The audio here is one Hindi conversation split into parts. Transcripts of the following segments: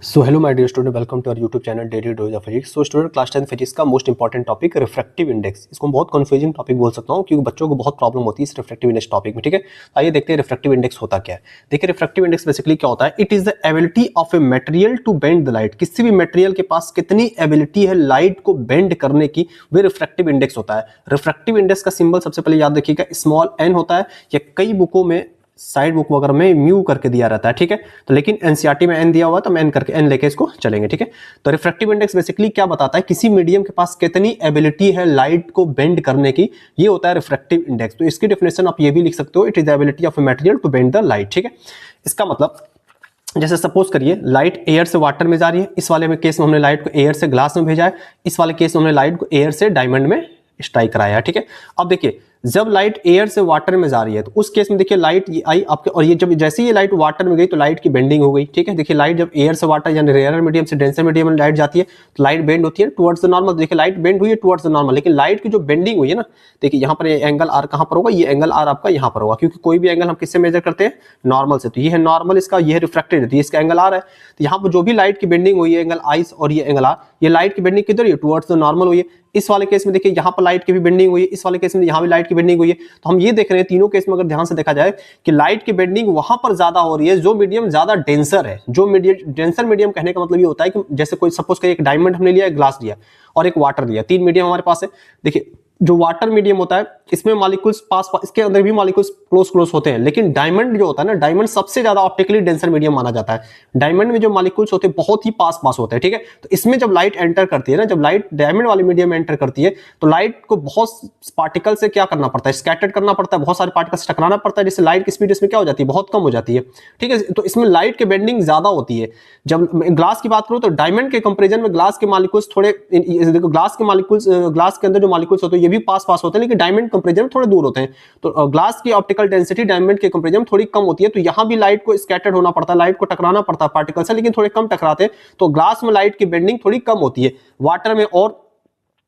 So hello my dear student, welcome to our YouTube channel daily dose of physics. So student, class 10 physics का most important topic refractive index. इसको बहुत कंफ्यूजिंग टॉपिक बोल सकता हूँ क्योंकि बच्चों को बहुत प्रॉब्लम होती है इस रिफ्रैक्टिव इंडेक्स टॉपिक में। ठीक है, आइए देखते हैं रिफ्रैक्टिव इंडेक्स होता क्या है। देखिए, रिफ्रैक्टिव इंडेक्स बेसिकली क्या होता है? It is the ability of a material to bend the light. किसी भी मटेरियल के पास कितनी एबिलिटी है लाइट को बेंड करने की, वे रिफ्रैक्टिव इंडेक्स होता है। रिफ्रैक्टिव इंडेक्स का सिंबल सबसे पहले याद रखिएगा, स्मॉल एन होता है। या कई बुकों में, साइड बुक वगैरह में म्यू करके दिया रहता है। ठीक है, तो लेकिन एनसीईआरटी में एन दिया हुआ, तो हम एन करके एन लेके इसको चलेंगे। ठीक है, तो रिफ्रैक्टिव इंडेक्स बेसिकली क्या बताता है? किसी मीडियम के पास कितनी एबिलिटी है लाइट को बेंड करने की, ये होता है रिफ्रैक्टिव इंडेक्स। तो इसकी डेफिनेशन आप ये भी लिख सकते हो, it is the ability of a material to bend the light. ठीक है, इसका मतलब जैसे सपोज करिए लाइट एयर से वाटर में जा रही है। इस वाले में केस में हमने लाइट को एयर से ग्लास में भेजा है। इस वाले केस में हमने लाइट को एयर से डायमंड में स्ट्राइक कराया है। ठीक है, अब देखिए जब लाइट एयर से वाटर में जा रही है तो उस केस में देखिए लाइट ये आई आपके, और ये जब जैसे ही लाइट वाटर में गई तो लाइट की बेंडिंग हो गई। ठीक है, देखिए लाइट जब एयर से वाटर यानी रेयर मीडियम से डेंसर मीडियम में लाइट जाती है तो लाइट बेंड होती है टुवर्ड्स द नॉर्मल। देखिए लाइट बेंड हुई है टुवर्ड्स द नॉर्मल, लेकिन लाइट की जो बेंडिंग हुई है ना, देखिए यहाँ पर एंगल आर कहाँ पर होगा? ये एंगल आर आपका यहाँ पर होगा, क्योंकि कोई भी एंगल हम किससे मेजर करते हैं? नॉर्मल से। तो ये है नॉर्मल इसका, ये है रिफ्रैक्टेड है, तो इसका एंगल आर है। तो यहाँ पर जो भी लाइट की बेंडिंग हुई है एंगल आई और ये एंगल आर, ये लाइट की बेंडिंग किधर है? टुवर्ड्स द नॉर्मल हुई है। इस वाले केस में देखिए यहाँ पर लाइट की भी बेंडिंग हुई है, इस वाले केस में यहाँ भी लाइट की बेंडिंग हुई है। तो हम ये देख रहे हैं तीनों केस में अगर ध्यान से देखा जाए कि लाइट की बेंडिंग वहां पर ज्यादा हो रही है जो मीडियम ज्यादा डेंसर है। जो मीडियम डेंसर मीडियम कहने का मतलब ये होता है कि जैसे कोई सपोज करिए एक डायमंड हमने लिया, एक ग्लास लिया और एक वाटर लिया, तीन मीडियम हमारे पास है। देखिए जो वाटर मीडियम होता है इसमें मॉलिक्यूल्स पास, इसके अंदर भी मॉलिक्यूल्स क्लोज क्लोज होते हैं, लेकिन डायमंड जो होता है ना, डायमंड सबसे ज्यादा ऑप्टिकली डेंसर मीडियम माना जाता है। डायमंड में जो मॉलिक्यूल्स होते हैं बहुत ही पास पास होते हैं। ठीक है, तो इसमें जब लाइट एंटर करती है ना, जब लाइट डायमंड वाले मीडियम में एंटर करती है तो लाइट को बहुत पार्टिकल से क्या करना पड़ता है? स्कैटर्ड करना पड़ता है, बहुत सारे पार्टिकल से टकराना पड़ता है, जिससे लाइट की स्पीड इसमें क्या हो जाती है? बहुत कम हो जाती है। ठीक है, तो इसमें लाइट की बेंडिंग ज्यादा होती है। जब ग्लास की बात करूं तो डायमंड के कंपेरिजन में ग्लास के मॉलिक्यूल्स थोड़े, देखो ग्लास के मॉलिक्यूल्स, ग्लास के अंदर जो मॉलिक्यूल्स होते हैं ये भी पास पास होते हैं, लेकिन डायमंड कंपेरिजन में थोड़े दूर होते हैं। तो ग्लास की ऑप्टिकल डेंसिटी डायमंड के कंपेरिजन में थोड़ी कम होती है। तो यहां भी लाइट को स्कैटर्ड होना पड़ता है, लाइट को टकराना पड़ता है पार्टिकल से, लेकिन थोड़े कम टकराते हैं। तो ग्लास में लाइट की बेंडिंग थोड़ी कम होती है, वाटर में और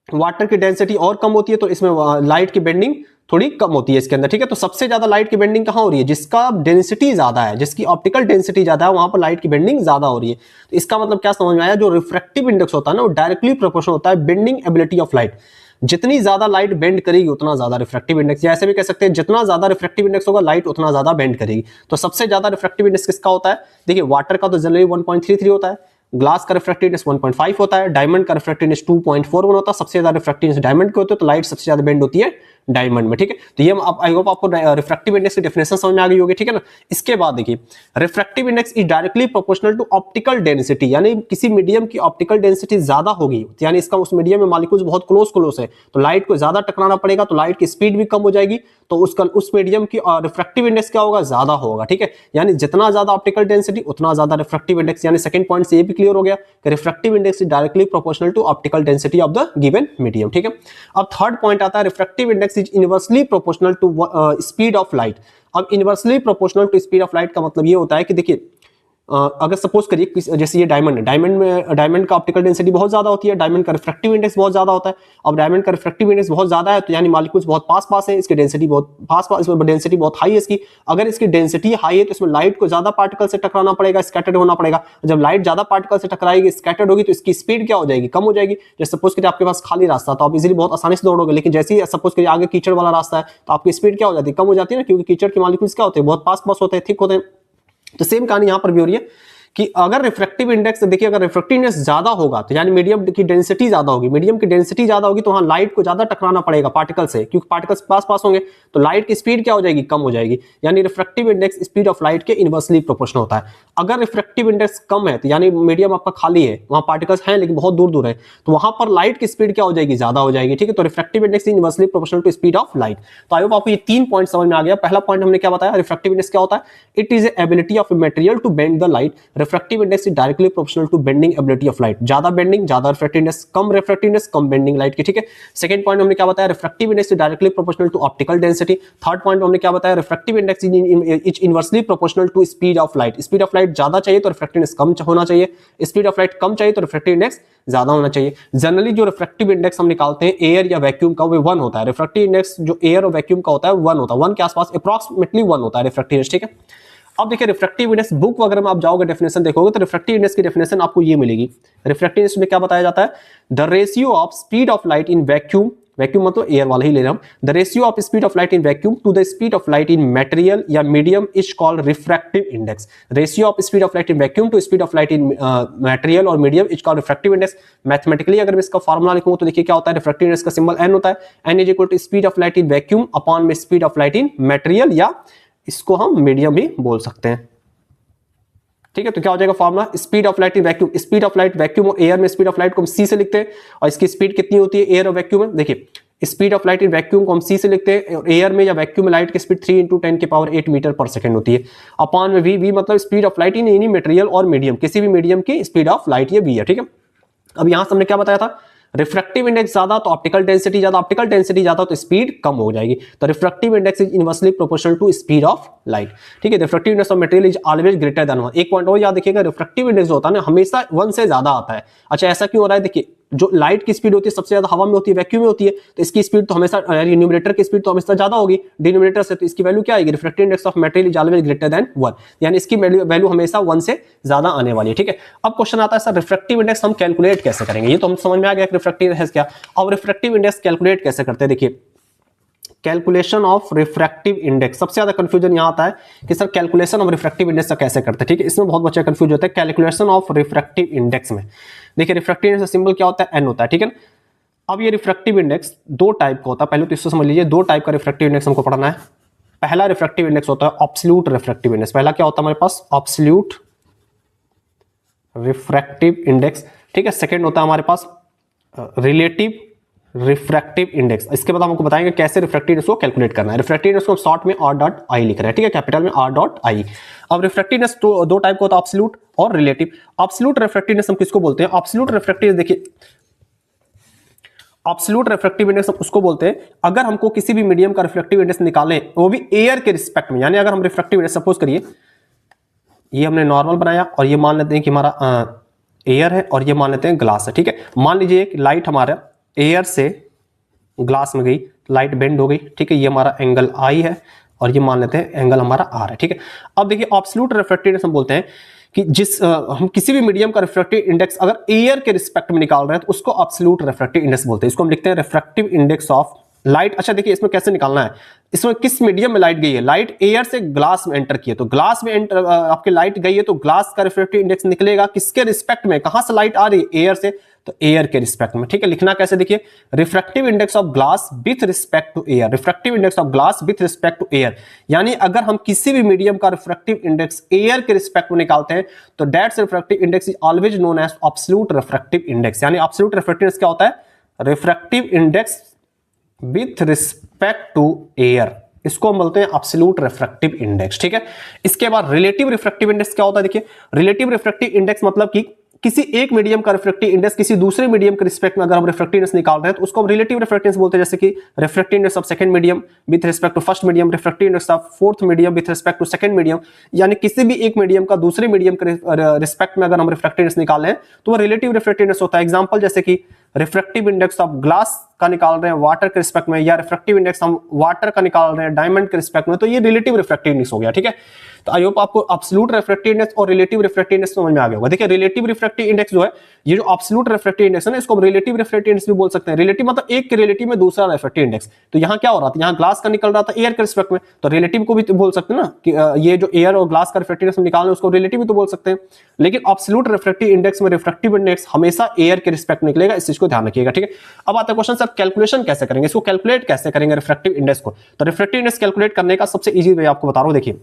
वाटर की डेंसिटी और कम होती है, तो इसमें लाइट की बेंडिंग थोड़ी कम होती है इसके अंदर। ठीक है, तो सबसे ज्यादा लाइट की बेंडिंग कहां हो रही है? जिसका डेंसिटी ज्यादा है, जिसकी ऑप्टिकल डेंसिटी ज्यादा है, वहां पर लाइट की बेंडिंग ज्यादा हो रही है। तो इसका मतलब क्या समझ में आया? जो रिफ्रैक्टिव इंडेक्स होता है ना, वो डायरेक्टली प्रोपोर्शनल होता है बेंडिंग एबिलिटी ऑफ लाइट। जितनी ज्यादा लाइट बेंड करेगी उतना ज्यादा रिफ्रैक्टिव इंडेक्स, या ऐसे भी कह सकते हैं जितना ज्यादा रिफ्रैक्टिव इंडेक्स होगा लाइट उतना ज्यादा बेंड करेगी। तो सबसे ज्यादा रिफ्रैक्टिव इंडेक्स किसका होता है? देखिए वाटर का तो जनरली 1.33 होता है, ग्लास का रिफ्रैक्टिव इंडेक्स 1.5 होता है, डायमंड का रिफ्रैक्टिव इंडेक्स 2.41 होता है। सबसे ज्यादा रिफ्रैक्टिव इंडेक्स डायमंड के होते हैं, तो लाइट सबसे ज्यादा बेंड होती है डायमंड में। ठीक है, तो ये आई होप आपको रिफ्रैक्टिव इंडेक्स की डेफिनेशन समझ में आ गई होगी। ठीक है ना, इसके बाद देखिए refractive index is directly proportional to optical density, यानी किसी मीडियम की ऑप्टिकल डेंसिटी ज्यादा होगी, यानी इसका उस मीडियम में मॉलिक्यूल्स बहुत क्लोज क्लोज है, तो लाइट को ज्यादा टकराना पड़ेगा, तो लाइट की स्पीड भी कम हो जाएगी, तो उसका उस मीडियम की रिफ्रैक्टिव इंडेक्स क्या होगा? ज्यादा होगा। ठीक है, यानी जितना ज्यादा ऑप्टिकल डेंसिटी उतना ज्यादा रिफ्रैक्टिव इंडेक्स। यानी सेकंड पॉइंट से ये भी क्लियर हो गया कि refractive index is directly proportional to optical density of the given medium. ठीक है, अब थर्ड पॉइंट आता है refractive index is inversely proportional to speed of light. अब inversely proportional to speed of light का मतलब ये होता है कि देखिए अगर सपोज करिए जैसे ये डायमंड है, डायमंड का ऑप्टिकल डेंसिटी बहुत ज्यादा होती है, डायमंड का रिफ्रैक्टिव इंडेक्स बहुत ज्यादा होता है। अब डायमंड का रिफ्रैक्टिव इंडेक्स बहुत ज्यादा है, तो यानी मॉलिक्यूल्स बहुत पास पास है, इसकी डेंसिटी बहुत पास पास, इसमें डेंसिटी बहुत हाई है इसकी। अगर इसकी डेंसिटी हाई है तो इसमें लाइट को ज्यादा पार्टिकल से टकराना पड़ेगा, स्कैटर्ड होना पड़ेगा। जब लाइट ज्यादा पार्टिकल से टकराएगी, स्कैटर्ड होगी, तो इसकी स्पीड क्या हो जाएगी? कम हो जाएगी। जैसे सपोज करिए आपके पास खाली रास्ता, तो आप इजीली बहुत आसानी से दौड़ोगे, लेकिन जैसे ही सपोज करिए आगे कीचड़ वाला रास्ता है तो आपकी स्पीड क्या हो जाती है? कम हो जाती है ना, क्योंकि कीचड़ के मॉलिक्यूल्स क्या होते हैं? बहुत पास पास होते हैं, थिक होते हैं। तो सेम कहानी यहां पर भी हो रही है कि अगर रिफ्रैक्टिव इंडेक्स, देखिए अगर रिफ्रैक्टिव इंडेक्स ज्यादा होगा तो यानी मीडियम की डेंसिटी ज्यादा होगी, मीडियम की डेंसिटी ज्यादा होगी तो वहां लाइट को ज्यादा टकराना पड़ेगा पार्टिकल से, क्योंकि पार्टिकल्स पास पास होंगे, तो लाइट की स्पीड क्या हो जाएगी? कम हो जाएगी। यानी refractive index speed of light के इनवर्सली प्रोपोर्शनल होता है। अगर रिफ्रैक्टिव इंडेक्स कम है तो यानी मीडियम आपका खाली है, वहां पार्टिकल्स हैं लेकिन बहुत दूर दूर है, तो वहां पर लाइट की स्पीड क्या हो जाएगी? ज्यादा हो जाएगी। ठीक है, तो refractive index inversely proportional to speed of light. तो आई होप आपको ये तीन पॉइंट समझ में आ गया। पहला पॉइंट हमने क्या बताया? रिफ्रैक्टिव इंडेक्स क्या होता है? It is ability of a material to bend the light. Refractive index directly proportional to bending ability of light. ज्यादा बेंडिंग ज्यादा रिफ्रैक्टिवनेस, कम रिफ्रैक्टिवनेस कम बेंडिंग लाइट की। ठीक है, सेकंड पॉइंट हमने क्या बताया? Refractive index directly proportional to optical density. Third point हमने क्या बताया? Refractive index is inversely proportional to speed of light. Speed of light ज्यादा चाहिए तो रिफ्रैक्टिवनेस कम होना चाहिए, स्पीड ऑफ लाइट कम चाहिए तो रिफ्रैक्टिव इंडेक्स ज्यादा होना चाहिए। जनरली जो रिफ्रैक्टिव इंडेक्स हम निकालते हैं एयर या वैक्यूम का, वो 1 होता है। रिफ्रैक्टिव इंडेक्स जो एयर और वैक्यूम का होता है 1 होता है, 1 के आसपास अप्रॉक्सिमेटली 1 होता है रिफ्रैक्टिव इंडेक्स। ठीक है, अब देखिए रिफ्रैक्टिव इंडेक्स बुक वगैरह में आप जाओगे डेफिनेशन देखोगे तो रिफ्रैक्टिव इंडेक्स की डेफिनेशन आपको ये मिलेगी। रिफ्रैक्टिव इंडेक्स में क्या बताया जाता है, the ratio of speed of light in vacuum, vacuum मतलब एयर वाला ही ले रहे हम, the ratio of speed of light in vacuum to the speed of light in material या medium is called refractive index. Ratio of speed of light in vacuum to speed of light in material और medium is called refractive index. Mathematically अगर मैं इसका फॉर्मूला लिखूं तो देखिए क्या होता है, रिफ्रैक्टिव इंडेक्स का सिंबल एन होता है, n is equal to speed of light in vacuum upon में speed of light in material, या इसको हम मीडियम भी बोल सकते हैं। ठीक है, तो क्या हो जाएगा formula, speed of light in vacuum, speed of light vacuum और एयर में स्पीड ऑफ लाइट को हम सी से लिखते हैं, और इसकी स्पीड कितनी होती है एयर और वैक्यूम में, देखिए speed of light in vacuum को हम सी से लिखते हैं, और एयर में या वैक्यूम में लाइट की स्पीड 3 × 10⁸ मीटर पर सेकंड होती है, अपॉन में वी मतलब speed of light in any material और मीडियम, किसी भी मीडियम की स्पीड ऑफ लाइट ये वी है। ठीक है, अब यहां से हमने क्या बताया था, रिफ्रैक्टिव इंडेक्स ज्यादा तो ऑप्टिकल डेंसिटी ज्यादा, ऑप्टिकल डेंसिटी ज्यादा तो स्पीड कम हो जाएगी, तो refractive index is inversely proportional to speed of light. ठीक है, refractive index of material is always greater than 1। एक पॉइंट और याद रखिएगा, रिफ्रैक्टिव इंडेक्स जो होता है ना हमेशा 1 से ज्यादा आता है। अच्छा ऐसा क्यों हो रहा है, देखिए जो लाइट की स्पीड होती है सबसे ज्यादा हवा में होती है, वैक्यूम में होती है, तो इसकी स्पीड तो हमेशा न्यूमरेटर की स्पीड तो हमेशा ज्यादा होगी डिनोमिनेटर से, तो इसकी वैल्यू क्या आएगी, refractive index of material is always greater than 1, यानी इसकी वैल्यू हमेशा 1 से ज्यादा आने वाली है। ठीक है, अब क्वेश्चन आता है सर रिफ्रैक्टिव इंडेक्स हम कैलकुलेट कैसे करेंगे, ये तो हम समझ में आ गया रिफ्रैक्टिव इंडेक्स क्या। अब रिफ्रैक्टिव इंडेक्स कैलकुलेट कैसे करते हैं, देखिए कैलकुलेशन ऑफ रिफ्रैक्टिव इंडेक्स, सबसे ज्यादा कंफ्यूजन यहां आता है कि sir calculation of refractive index का कैसे करते हैं। ठीक है, इसमें बहुत बच्चे कंफ्यूज होते हैं कैलकुलेशन ऑफ रिफ्रैक्टिव इंडेक्स में। देखिए रिफ्रैक्टिव इंडेक्स का सिंबल क्या होता है, एन होता है। ठीक है, अब ये रिफ्रैक्टिव इंडेक्स दो टाइप का होता है, पहले तो इसको समझ लीजिए, दो टाइप का रिफ्रैक्टिव इंडेक्स हमको पढ़ना है। पहला रिफ्रैक्टिव इंडेक्स होता है एब्सोल्यूट रिफ्रैक्टिव इंडेक्स, पहला क्या होता है हमारे पास एब्सोल्यूट रिफ्रैक्टिव इंडेक्स। ठीक है, सेकंड होता है हमारे पास रिलेटिव रिफ्रैक्टिव इंडेक्स। इसके बाद हमको बताएंगे कैसे रिफ्रैक्टिव इंडेक्स को कैलकुलेट करना है। रिफ्रैक्टिव इंडेक्स को हम शॉर्ट में R.I लिख रहे हैं, ठीक है, कैपिटल में R.I। अब रिफ्रैक्टिव इंडेक्स दो टाइप का होता है, एब्सोल्यूट और रिलेटिव। एब्सोल्यूट रिफ्रैक्टिव इंडेक्स हम किसको बोलते हैं, एब्सोल्यूट रिफ्रैक्टिव, देखिए एब्सोल्यूट रिफ्रैक्टिव इंडेक्स उसको बोलते हैं अगर हमको किसी भी मीडियम का रिफ्रैक्टिव इंडेक्स निकालें, वो भी एयर के रिस्पेक्ट में, यानी अगर हम रिफ्रैक्टिव इंडेक्स सपोज करिए ये हमने नॉर्मल बनाया और ये मान लेते हैं कि हमारा एयर है और ये मान लेते हैं ग्लास है। ठीक है, मान लीजिए एक लाइट हमारा एयर से ग्लास में गई, लाइट बेंड हो गई। ठीक है, ये हमारा एंगल आई है और ये मान लेते हैं एंगल हमारा आर है। ठीक है, अब देखिए एब्सोल्यूट रिफ्रैक्टिव इंडेक्स हम बोलते हैं कि जिस हम किसी भी मीडियम का रिफ्रैक्टिव इंडेक्स अगर एयर के रिस्पेक्ट में निकाल रहे हैं तो उसको एब्सोल्यूट रिफ्रैक्टिव इंडेक्स बोलते हैं। इसको हम लिखते हैं रिफ्रैक्टिव इंडेक्स ऑफ लाइट। अच्छा देखिए इसमें कैसे निकालना है, इसमें किस मीडियम में लाइट गई है, लाइट एयर से ग्लास में एंटर की है, तो ग्लास में एंटर आपके लाइट गई है तो ग्लास का रिफ्रैक्टिव इंडेक्स निकलेगा किसके रिस्पेक्ट में, कहां से लाइट आ रही है, एयर से, तो एयर के रिस्पेक्ट में। ठीक है, लिखना कैसे, देखिए refractive index of glass with respect to air, refractive index of glass with respect to air, यानी अगर हम किसी भी मीडियम का रिफ्रैक्टिव इंडेक्स एयर के रिस्पेक्ट में निकालते हैं तो that's refractive index is always known as absolute refractive index. यानी एब्सोल्यूट रिफ्रैक्टिव इंडेक्स क्या होता है, refractive index with respect to air, इसको हम बोलते हैं एब्सोल्यूट रिफ्रैक्टिव इंडेक्स। ठीक है, इसके बाद रिलेटिव रिफ्रैक्टिव इंडेक्स क्या होता है, देखिए रिलेटिव रिफ्रैक्टिव इंडेक्स मतलब कि किसी एक मीडियम का रिफ्रैक्टिव इंडेक्स किसी दूसरे मीडियम के रिस्पेक्ट में अगर हम रिफ्रैक्टिव इंडेक्स निकाल रहे हैं तो उसको हम रिलेटिव रिफ्रैक्टिव इंडेक्स बोलते हैं। जैसे कि refractive index of second medium with respect to first medium, refractive index of fourth medium with respect to second medium, यानी किसी भी एक मीडियम का दूसरे मीडियम के रिस्पेक्ट में अगर हम रिफ्रैक्टिव इंडेक्स निकाल रहे हैं तो वो रिलेटिव रिफ्रैक्टिव इंडेक्स होता है। एग्जांपल जैसे कि रिफ्रैक्टिव इंडेक्स ऑफ ग्लास का निकाल रहे हैं वाटर के रिस्पेक्ट में, या रिफ्रैक्टिव इंडेक्स हम वाटर का निकाल रहे हैं डायमंड के रिस्पेक्ट में, तो ये रिलेटिव रिफ्रैक्टिव इंडेक्स हो गया। ठीक है, तो आई होप आपको एब्सोल्यूट रिफ्रैक्टिव इंडेक्स और रिलेटिव रिफ्रैक्टिव इंडेक्स समझ में आ गया होगा। देखिए रिलेटिव रिफ्रैक्टिव इंडेक्स जो है, ये जो एब्सोल्यूट रिफ्रैक्टिव इंडेक्स है ना, इसको हम रिलेटिव रिफ्रैक्टिव इंडेक्स भी बोल सकते हैं। रिलेटिव मतलब एक के रिलेटिव में दूसरा रिफ्रैक्टिव इंडेक्स, तो यहाँ क्या हो रहा था, यहाँ ग्लास का निकल रहा था एयर के रिस्पेक्ट में, तो रिलेटिव को भी तो बोल सकते हैं ना कि ये जो एयर और ग्लास का रिफ्रैक्टिव इंडेक्स हम निकाल रहे हैं उसको रिलेटिव भी तो बोल सकते हैं। लेकिन एब्सोल्यूट रिफ्रैक्टिव इंडेक्स में रिफ्रैक्टिव इंडेक्स हमेशा एयर के रिस्पेक्ट में निकलेगा, इस चीज को ध्यान रखिएगा। ठीक है, अब आता है क्वेश्चन सर कैलकुलेशन कैसे करेंगे, इसको कैलकुलेट कैसे करेंगे रिफ्रैक्टिव इंडेक्स को। तो रिफ्रैक्टिव इंडेक्स कैलकुलेट करने का सबसे इजी वे आपको बता रहा हूं। देखिए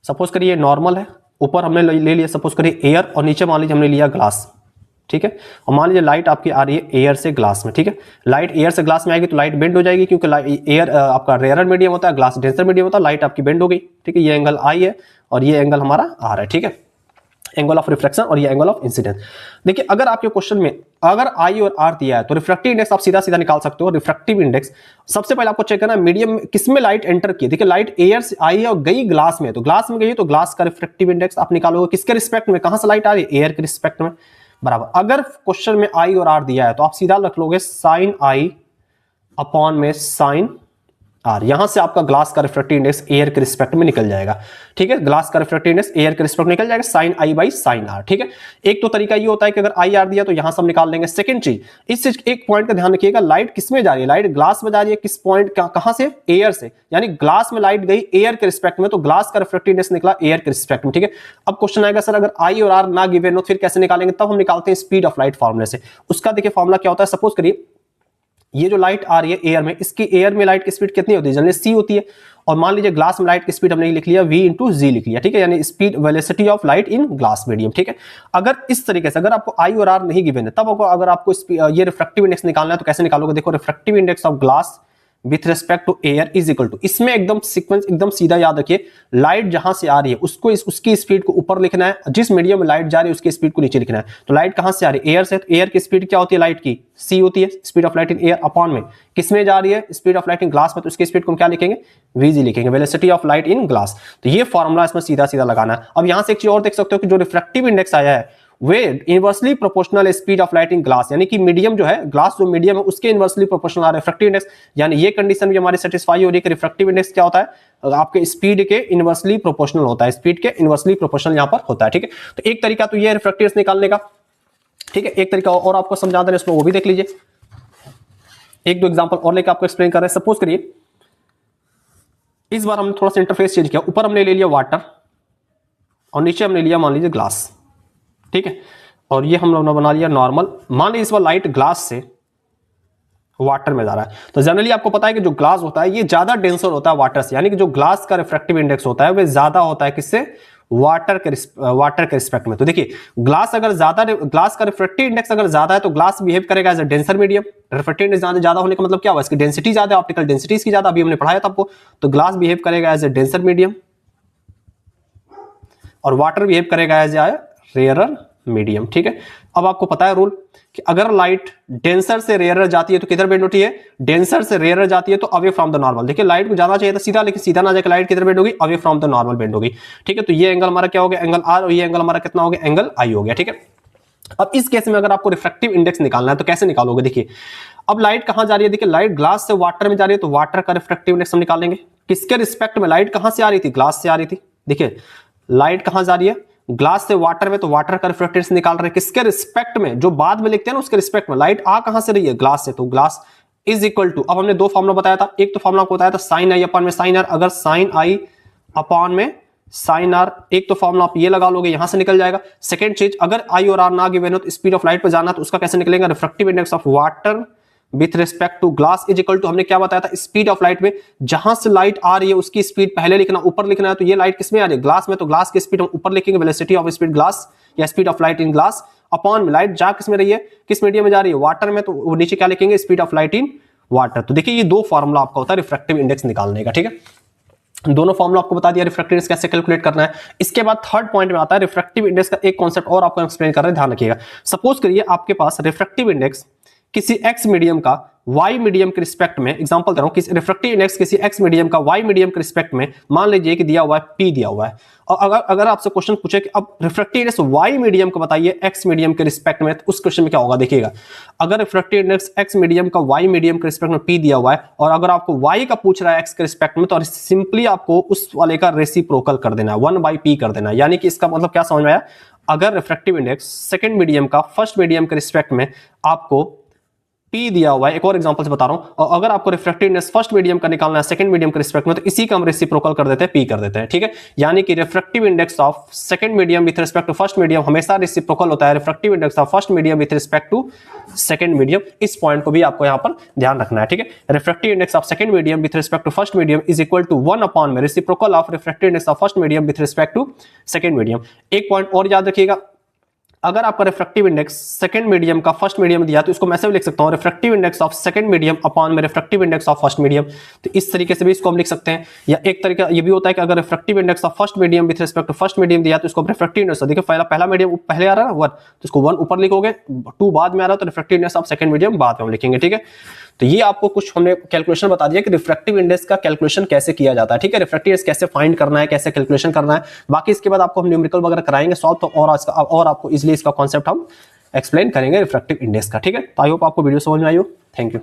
सपोज करिए नॉर्मल है, ऊपर हमने ले लिया सपोज करिए एयर और नीचे मान लीजिए हमने लिया ग्लास। ठीक है, और मान लीजिए लाइट आपकी आ रही है एयर से ग्लास में। ठीक है, लाइट एयर से ग्लास में आएगी तो लाइट बेंड हो जाएगी, क्योंकि एयर आपका रेयर मीडियम होता है, ग्लास डेंसर मीडियम होता है, लाइट आपकी बेंड हो गई। ठीक है, ये एंगल आई है और ये एंगल हमारा आर है। ठीक है, एंगल ऑफ रिफ्लेक्शन और ये एंगल ऑफ इंसिडेंस। देखिए अगर आपके क्वेश्चन में अगर आई और आर दिया है तो रिफ्रैक्टिव इंडेक्स आप सीधा सीधा निकाल सकते हो। रिफ्रैक्टिव इंडेक्स सबसे पहले आपको चेक करना मीडियम किसमें लाइट एंटर की। देखिए लाइट एयर से आई और गई ग्लास में, तो ग्लास में गई तो ग्लास का रिफ्रैक्टिव इंडेक्स आप निकालोगे किसके रिस्पेक्ट में, कहां से लाइट आ रही है, एयर के रिस्पेक्ट में, बराबर। अगर क्वेश्चन में आई और आर दिया है तो आप सीधा रख लोगे साइन आई अपॉन में साइन आर, यहां से आपका ग्लास का रिफ्रैक्टिव इंडेक्स एयर के रिस्पेक्ट में निकल जाएगा, ठीक है। ग्लास का रिफ्रैक्टिव इंडेक्स एयर के रिस्पेक्ट में निकल जाएगा sine i by sine r, ठीक है। एक तो तरीका ये होता है कि अगर आई आर दिया तो यहां से हम निकाल लेंगे। सेकंड चीज, इस एक पॉइंट का ध्यान रखिएगा, लाइट किस में जा रही है, लाइट ग्लास में जा रही है, किस पॉइंट कहां से, एयर से, यानी ग्लास में लाइट गई एयर के रिस्पेक्ट में, तो ग्लास का रिफ्रैक्टिव इंडेक्स निकला एयर के रिस्पेक्ट में, ठीक है। अब क्वेश्चन आएगा सर अगर आई और आर ना गिवन हो फिर कैसे निकालेंगे, तब हम निकालते हैं स्पीड ऑफ लाइट फॉर्मूले से। उसका देखिए फॉर्मूला क्या होता है, सपोज करिए ये जो लाइट आ रही है एयर में, इसकी एयर में लाइट की स्पीड कितनी होती है, जनरली सी होती है, और मान लीजिए ग्लास में लाइट की स्पीड हमने लिख लिया v इंटू जी लिख लिया, ठीक है, यानी speed velocity of light in glass medium, ठीक है। अगर इस तरीके से अगर आपको आई और आर नहीं गिवन है, तब अगर आपको ये रिफ्रैक्टिव इंडेक्स निकालना है तो कैसे निकालोगे, देखो refractive index of glass with respect to air is equal to, इसमें एकदम सीक्वेंस एकदम सीधा याद रखिए, लाइट जहां से आ रही है उसको उसकी स्पीड को ऊपर लिखना है, जिस मीडियम में लाइट जा रही है उसकी स्पीड को नीचे लिखना है। तो लाइट कहां से आ रही है, एयर से, तो एयर की स्पीड क्या होती है लाइट की, सी होती है, speed of light in air, upon में किसमें जा रही है, speed of light in glass में, तो उसकी स्पीड को हम क्या लिखेंगे, वीजी लिखेंगे, velocity of light in glass. तो ये फॉर्मूला इसमें सीधा सीधा लगाना है। अब यहां से एक चीज और देख सकते हो कि जो रिफ्रैक्टिव इंडेक्स आया है वे inversely proportional speed of light in glass, यानी कि मीडियम जो है, ग्लास जो मीडियम है उसके इनवर्सली प्रोपोर्शनल आ रहा है रिफ्रैक्टिव इंडेक्स, यानी ये कंडीशन भी हमारी सेटिस्फाई हो रही है कि रिफ्रैक्टिव इंडेक्स क्या होता है, आपके स्पीड के इनवर्सली प्रोपोर्शनल होता है, स्पीड के इनवर्सली प्रोपोर्शनल यहां पर होता है, ठीक है। तो एक तरीका तो ये है रिफ्रैक्टिव इंडेक्स निकालने का, ठीक है। एक तरीका और आपको समझा दें इसमें, वो भी देख लीजिए, एक दो एग्जांपल और लेकर आपको एक्सप्लेन कर रहे हैं। सपोज करिए इस बार हमने थोड़ा सा इंटरफेस चेंज किया, ऊपर हमने ले लिया वाटर और नीचे हमने लिया मान लीजिए ग्लास, ठीक है, और ये हम लोगों ने बना लिया नॉर्मल। मान लीजिए इस बार लाइट ग्लास से वाटर में जा रहा है, तो जनरली आपको पता है कि जो ग्लास होता है ये ज्यादा डेंसर होता है वाटर से, यानी कि जो ग्लास का रिफ्रैक्टिव इंडेक्स होता है वह ज्यादा होता है किससे, वाटर के रिस्पेक्ट में। तो देखिए ग्लास अगर ज्यादा, ग्लास का रिफ्रैक्टिव इंडेक्स अगर ज्यादा है तो ग्लास बिहेव करेगा as a denser medium. Refractive index ज्यादा होने का मतलब क्या हुआ, इसकी डेंसिटी ज्यादा, ऑप्टिकल डेंसिटी इसकी ज्यादा, अभी हमने पढ़ाया था आपको। तो ग्लास बिहेव करेगा एज अ डेंसर मीडियम और वाटर बिहेव करेगा एज अ रेयरर मीडियम, ठीक है। अब आपको पता है रूल कि अगर लाइट डेंसर से रेयरर जाती है तो किधर बेंड होती है, डेंसर से रेयरर जाती है तो अवे फ्रॉम द नॉर्मल। देखिए लाइट को जाना चाहिए था सीधा, लेकिन सीधा ना जाकर लाइट किधर बेंड होगी, away from the normal bend होगी, ठीक है। तो ये एंगल हमारा क्या हो गया, एंगल आर, और ये एंगल हमारा कितना हो गया, एंगल आई हो गया, ठीक है। अब इस केस में अगर आपको रिफ्रैक्टिव इंडेक्स निकालना है तो कैसे निकालोगे, देखिए अब लाइट कहां जा रही है, देखिए लाइट ग्लास से वाटर में जा रही है तो वाटर का रिफ्रैक्टिव इंडेक्स हम निकालेंगे, किसके रिस्पेक्ट में, लाइट कहां से आ रही थी, ग्लास से आ रही थी। देखिए लाइट कहां जा रही है, ग्लास से वाटर में, तो वाटर का रिफ्रैक्टिव इंडेक्स निकाल रहे हैं किसके रिस्पेक्ट में, जो बाद में लिखते हैं ना उसके रिस्पेक्ट में। लाइट आ कहां से रही है, ग्लास से, तो ग्लास इज इक्वल टू, अब हमने दो फॉर्मूला बताया था, एक तो फॉर्मूला आपको बताया था साइन आई अपॉन में साइन आर, अगर साइन आई अपॉन में साइन आर, एक तो फॉर्मूला आप ये लगा लोगे, यहां से निकल जाएगा। सेकंड चीज, अगर आई और आर ना गिवन हो तो स्पीड ऑफ लाइट पे जाना, तो उसका कैसे निकलेगा, refractive index of water with respect to glass is equal to, हमने क्या बताया था, स्पीड ऑफ लाइट में जहां से लाइट आ रही है उसकी स्पीड पहले लिखना, ऊपर लिखना है। तो ये लाइट किसमें आ रही है, ग्लास में, तो ग्लास की स्पीड हम ऊपर लिखेंगे, वेलोसिटी ऑफ स्पीड ग्लास या speed of light in glass, upon में लाइट जा किसमें रही है, किस मीडियम में जा रही है, वाटर में, तो वो नीचे क्या लिखेंगे, speed of light in water. तो देखिए ये दो फॉर्मूला आपका होता है रिफ्रैक्टिव इंडेक्स निकालने का, ठीक है। दोनों फॉर्मूला आपको बता दिया रिफ्रैक्टिव इंडेक्स कैसे कैलकुलेट करना है। इसके बाद थर्ड पॉइंट में आता है रिफ्रैक्टिव इंडेक्स का एक कॉन्सेप्ट और आपको एक्सप्लेन कर रहे हैं, ध्यान रखिएगा। सपोज करिए आपके पास रिफ्रैक्टिव इंडेक्स किसी एक्स मीडियम का वाई मीडियम के रिस्पेक्ट में, एग्जांपल दे रहा हूं, किसी रिफ्रैक्टिव इंडेक्स किसी एक्स मीडियम का वाई मीडियम के रिस्पेक्ट में मान लीजिए कि दिया हुआ है पी दिया हुआ है, और अगर आपसे क्वेश्चन पूछे कि अब रिफ्रैक्टिव इंडेक्स वाई मीडियम का बताइए एक्स मीडियम के रिस्पेक्ट में, तो उस क्वेश्चन में क्या होगा, देखिएगा अगर रिफ्रैक्टिव इंडेक्स एक्स मीडियम का वाई मीडियम के रिस्पेक्ट में पी दिया हुआ है और अगर आपको वाई का पूछ रहा है एक्स के रिस्पेक्ट में, तो सिंपली आपको उस वाले का रेसिप्रोकल कर देना है, 1/p कर देना है। यानी कि इसका मतलब क्या समझ में आया, अगर रिफ्रैक्टिव इंडेक्स सेकंड मीडियम का फर्स्ट मीडियम के रिस्पेक्ट में आपको P दिया हुआ है, एक और एग्जांपल से बता रहा हूं, और अगर आपको रिफ्रैक्टिव इंडेक्स फर्स्ट मीडियम का निकालना है सेकंड मीडियम के रिस्पेक्ट में, तो इसी का हम रेसिप्रोकल कर देते हैं, P कर देते हैं, ठीक है। यानी कि refractive index of second medium with respect to first medium हमेशा रेसिप्रोकल होता है refractive index of first medium with respect to second medium. इस पॉइंट को भी आपको यहां पर ध्यान रखना है, ठीक है। Refractive index of second medium with respect to first medium is equal to 1 upon में reciprocal of refractive index of first medium with respect to second medium. एक पॉइंट और याद रखिएगा, अगर आपका रिफ्रैक्टिव इंडेक्स सेकंड मीडियम का फर्स्ट मीडियम दिया तो इसको मैं ऐसे भी लिख सकता हूं, refractive index of second medium upon में refractive index of first medium. तो इस तरीके से भी इसको हम लिख सकते हैं। या एक तरीका ये भी होता है कि अगर refractive index of first medium with respect to first medium दिया तो इसको रिफ्रैक्टिव इंडेक्स, देखिए पहला मीडियम पहले आ रहा है ना 1, तो इसको 1 ऊपर लिखोगे, 2 बाद में आ रहा है तो refractive index of second medium बाद में हम लिखेंगे, ठीक है। तो ये आपको कुछ हमने कैलकुलेशन बता दिया कि रिफ्रैक्टिव इंडेक्स का कैलकुलेशन कैसे किया जाता है, ठीक है। रिफ्रैक्टिव इंडेक्स कैसे फाइंड करना है, कैसे कैलकुलेशन करना है, बाकी इसके बाद आपको हम न्यूमेरिकल वगैरह कराएंगे सॉल्व, तो और आपको इजीली इसका कॉन्सेप्ट हम एक्सप्लेन करेंगे रिफ्रैक्टिव इंडेक्स का, ठीक है। तो आई होप आपको वीडियो समझ में आई हो। Thank you.